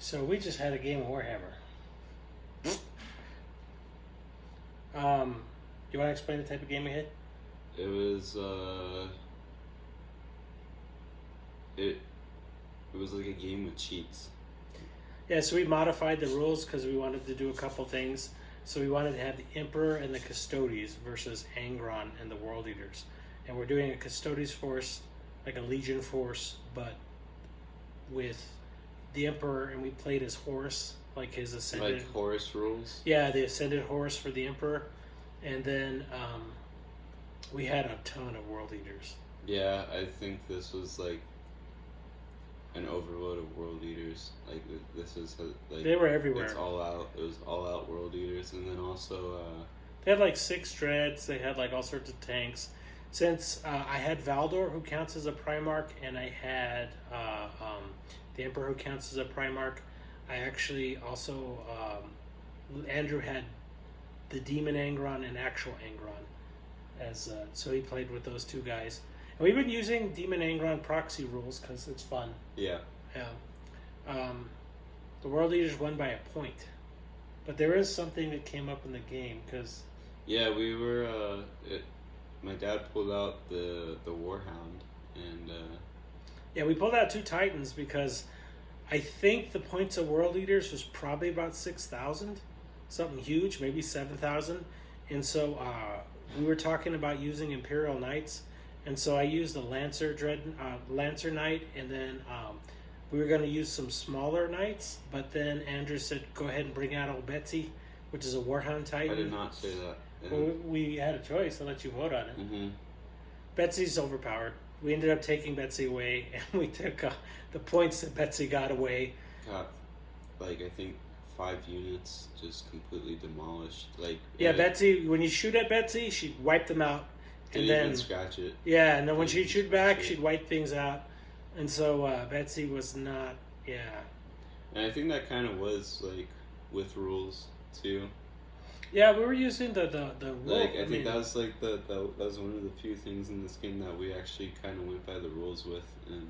So we just had a game of Warhammer. You want to explain the type of game we had? It was it was like a game with cheats. Yeah, so we modified the rules because we wanted to do a couple things. So we wanted to have the Emperor and the Custodes versus Angron and the World Eaters. And we're doing a Custodes force, like a Legion force, but with the Emperor, and we played as Horus, like his Ascended. Like Horus rules? Yeah, the Ascended Horus for the Emperor. And then we had a ton of World Eaters. Yeah, I think this was like an overload of World Eaters. Like this is like they were everywhere. It's all out. It was all out World Eaters, and then also they had like 6 dreads. They had like all sorts of tanks. Since I had Valdor, who counts as a Primarch, and I had the Emperor, who counts as a Primarch, I actually also Andrew had the Demon Angron and Actual Angron, as so he played with those two guys. And we've been using Demon Angron proxy rules because it's fun. Yeah. Yeah. The World Eaters won by a point, but there is something that came up in the game because. Yeah, we were. My dad pulled out the Warhound, and. Yeah, we pulled out 2 Titans because I think the points of World Eaters was probably about 6,000, something huge, maybe 7,000, and so we were talking about using Imperial Knights. And so I used the Lancer Knight, and then we were going to use some smaller knights. But then Andrew said, "Go ahead and bring out old Betsy, which is a Warhound Titan." I did not say that. Yeah. Well, we had a choice. I'll let you vote on it. Mm-hmm. Betsy's overpowered. We ended up taking Betsy away, and we took the points that Betsy got away. Got, like, I think 5 units just completely demolished. Like Yeah, Betsy. When you shoot at Betsy, she'd wipe them out. Didn't even scratch it. Yeah, and then when she'd shoot back, she'd wipe things out. And so Betsy was not, yeah. And I think that kind of was, like, with rules, too. Yeah, we were using the rule. Like, I think that was, like, that was one of the few things in this game that we actually kind of went by the rules with. And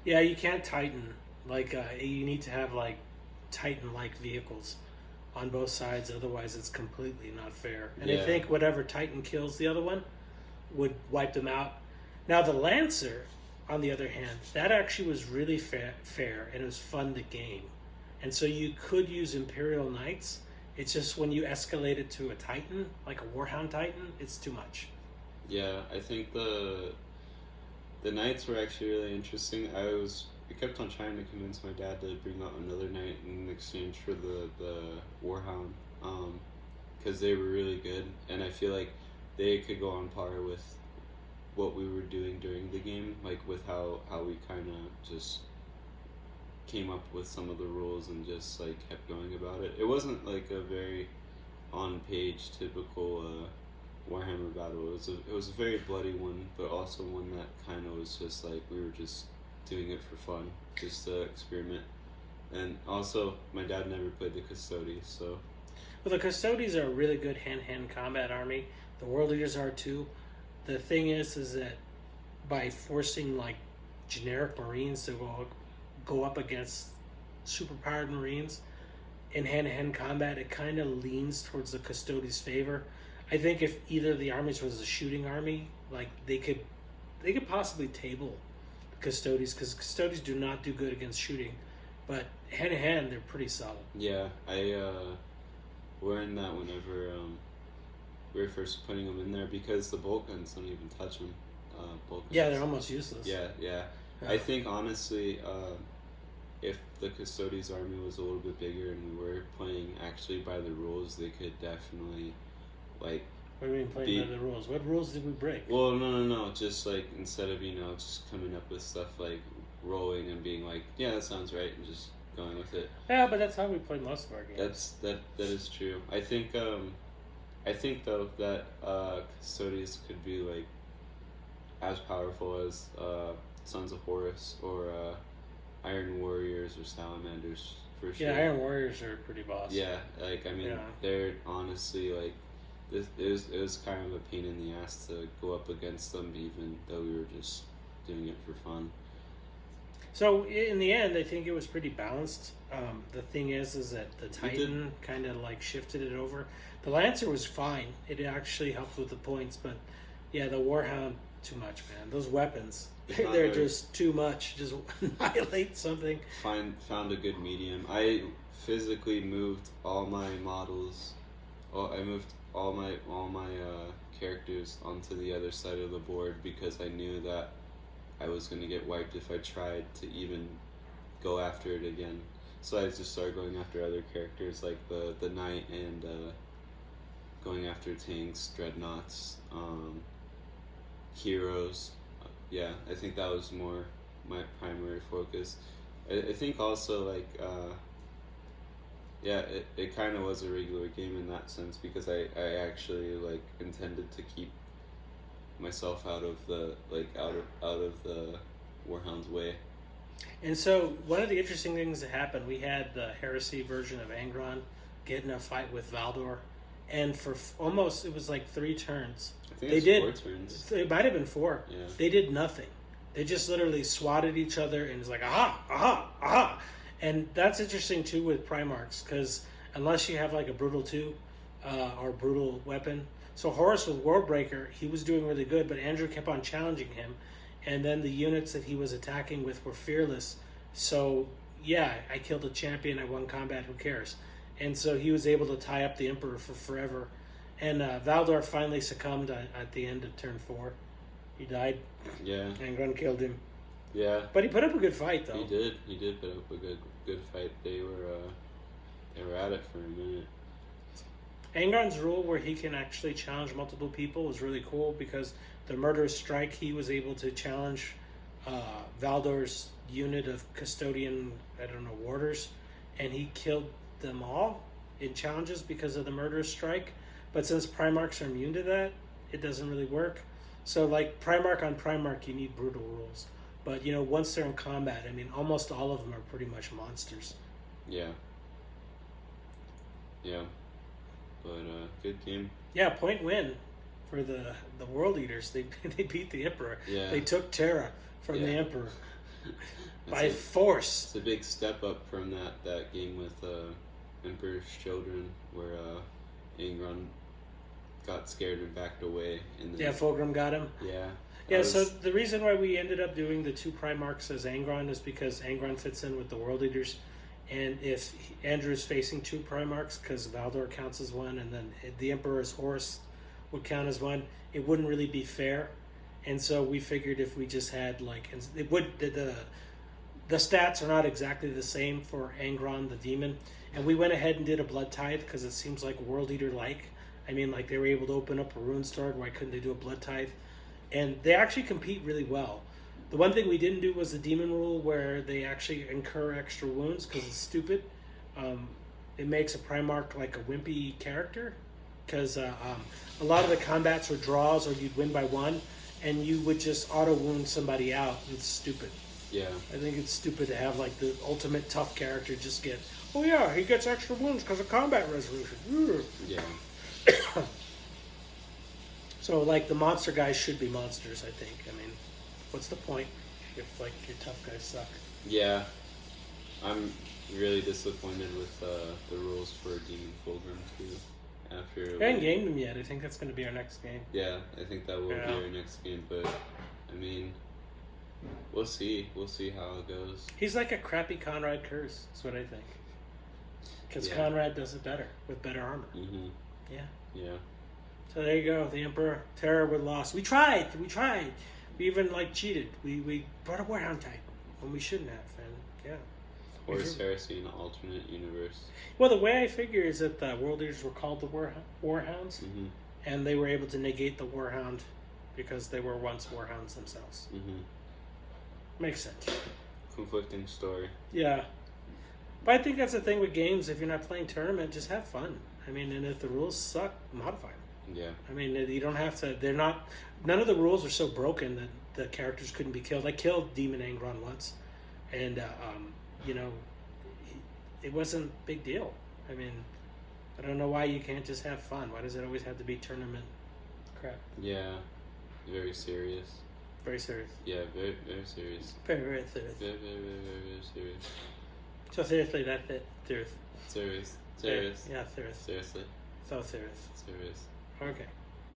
yeah, you can't Titan. Like, you need to have, like, Titan-like vehicles on both sides. Otherwise, it's completely not fair. And I think whatever Titan kills the other one would wipe them out. Now the Lancer, on the other hand, that actually was really fair, and it was fun to game. And so you could use Imperial Knights. It's just when you escalate it to a Titan, like a Warhound Titan, it's too much. Yeah, I think the Knights were actually really interesting. I kept on trying to convince my dad to bring out another Knight in exchange for the Warhound, because they were really good, and I feel like they could go on par with what we were doing during the game, like with how we kind of just came up with some of the rules and just like kept going about it. It wasn't like a very on-page typical Warhammer battle. It was a very bloody one, but also one that kind of was just like we were just doing it for fun, just to experiment. And also, my dad never played the Custodes, so. Well, the Custodes are a really good hand-to-hand combat army. The World Eaters are too. The thing is that by forcing like generic Marines to go up against superpowered Marines in hand-to-hand combat, it kind of leans towards the Custodes' favor. I think if either of the armies was a shooting army, like they could possibly table Custodes, because Custodes do not do good against shooting, but hand-to-hand they're pretty solid. Yeah, I learned that whenever we were first putting them in there, because the bolt guns don't even touch them. Yeah, they're almost useless. Yeah. I think honestly, if the Custodes army was a little bit bigger and we were playing actually by the rules, they could definitely like. What do you mean playing by the rules? What rules did we break? Well, no. Just like instead of just coming up with stuff like rolling and being like, yeah, that sounds right, and just going with it. Yeah, but that's how we play most of our games. That is true. I think though that Custodes could be like as powerful as Sons of Horus or Iron Warriors or Salamanders for sure. Yeah, Iron Warriors are pretty boss. Yeah, like I mean, they're honestly like it was kind of a pain in the ass to go up against them, even though we were just doing it for fun. So in the end, I think it was pretty balanced. The thing is that the Titan kind of like shifted it over. The Lancer was fine. It actually helped with the points, but yeah, the Warhound, too much, man. Those weapons, they're just too much. Just annihilate something. Found a good medium. I physically moved all my models. I moved all my characters onto the other side of the board because I knew that I was going to get wiped if I tried to even go after it again. So I just started going after other characters like the knight and going after tanks, dreadnoughts, heroes. Yeah, I think that was more my primary focus. I think also like yeah, it kind of was a regular game in that sense because I actually like intended to keep myself out of the Warhound's way. And so one of the interesting things that happened, we had the Heresy version of Angron get in a fight with Valdor, and for almost, it was like 3 turns. I think it's 4 turns. It might have been 4. Yeah. They did nothing. They just literally swatted each other, and it's like, aha, aha, aha. And that's interesting too with Primarchs, because unless you have like a Brutal 2 or Brutal weapon. So Horus with Worldbreaker, he was doing really good, but Andrew kept on challenging him. And then the units that he was attacking with were fearless. So, yeah, I killed a champion, I won combat, who cares? And so he was able to tie up the Emperor for forever. And Valdor finally succumbed at the end of turn 4. He died. Yeah. Angron killed him. Yeah. But he put up a good fight, though. He did put up a good fight. They were at it for a minute. Angron's rule where he can actually challenge multiple people was really cool because the Murderous Strike, he was able to challenge Valdor's unit of custodian, warders, and he killed them all in challenges because of the Murderous Strike. But since Primarchs are immune to that, it doesn't really work. So like Primarch on Primarch, you need brutal rules. But once they're in combat, I mean, almost all of them are pretty much monsters. Yeah. Yeah. But good game. Yeah, point win for the World Eaters. They beat the Emperor. Yeah. They took Terra from the Emperor by force. It's a big step up from that game with Emperor's Children, where Angron got scared and backed away. And then, Fulgrim got him. Yeah. Yeah, so the reason why we ended up doing the 2 Primarchs as Angron is because Angron fits in with the World Eaters. And if Andrew is facing 2 Primarchs, because Valdor counts as 1, and then the Emperor's Horse would count as 1, it wouldn't really be fair. And so we figured if we just had it would the stats are not exactly the same for Angron the Demon, and we went ahead and did a Blood Tithe because it seems like World Eater like. I mean, like they were able to open up a Rune Sword. Why couldn't they do a Blood Tithe? And they actually compete really well. The one thing we didn't do was the demon rule where they actually incur extra wounds because it's stupid. It makes a Primarch like a wimpy character because a lot of the combats were draws or you'd win by 1 and you would just auto wound somebody out. It's stupid. Yeah. I think it's stupid to have like the ultimate tough character just get, oh yeah, he gets extra wounds because of combat resolution. Yeah. So like the monster guys should be monsters, I think. I mean, what's the point if like your tough guys suck? Yeah, I'm really disappointed with the rules for Demon Fulgrim too. After I haven't gamed them yet. I think that's going to be our next game. Yeah, I think that will be our next game. But I mean, we'll see. We'll see how it goes. He's like a crappy Conrad Curse. That's what I think. Because Conrad does it better with better armor. Mm-hmm. Yeah. Yeah. So there you go. The Emperor, Terror with loss. We tried. We even cheated. We brought a Warhound type when we shouldn't have. And yeah. Horus Heresy in an alternate universe. Well, the way I figure is that the World Eaters were called the Warhounds, mm-hmm. and they were able to negate the Warhound because they were once Warhounds themselves. Mm-hmm. Makes sense. Conflicting story. Yeah. But I think that's the thing with games. If you're not playing tournament, just have fun. I mean, and if the rules suck, modify them. Yeah. I mean, you don't have to. They're not. None of the rules are so broken that the characters couldn't be killed. I killed Demon Angron once, and it wasn't a big deal. I mean, I don't know why you can't just have fun. Why does it always have to be tournament crap? Yeah. Very serious. Very serious. Yeah, very, very serious. Very, very serious. Very, very, very, very, very serious. So seriously, that's it. Serious. Serious. Serious. Yeah, serious. Seriously. So serious. Serious. Okay.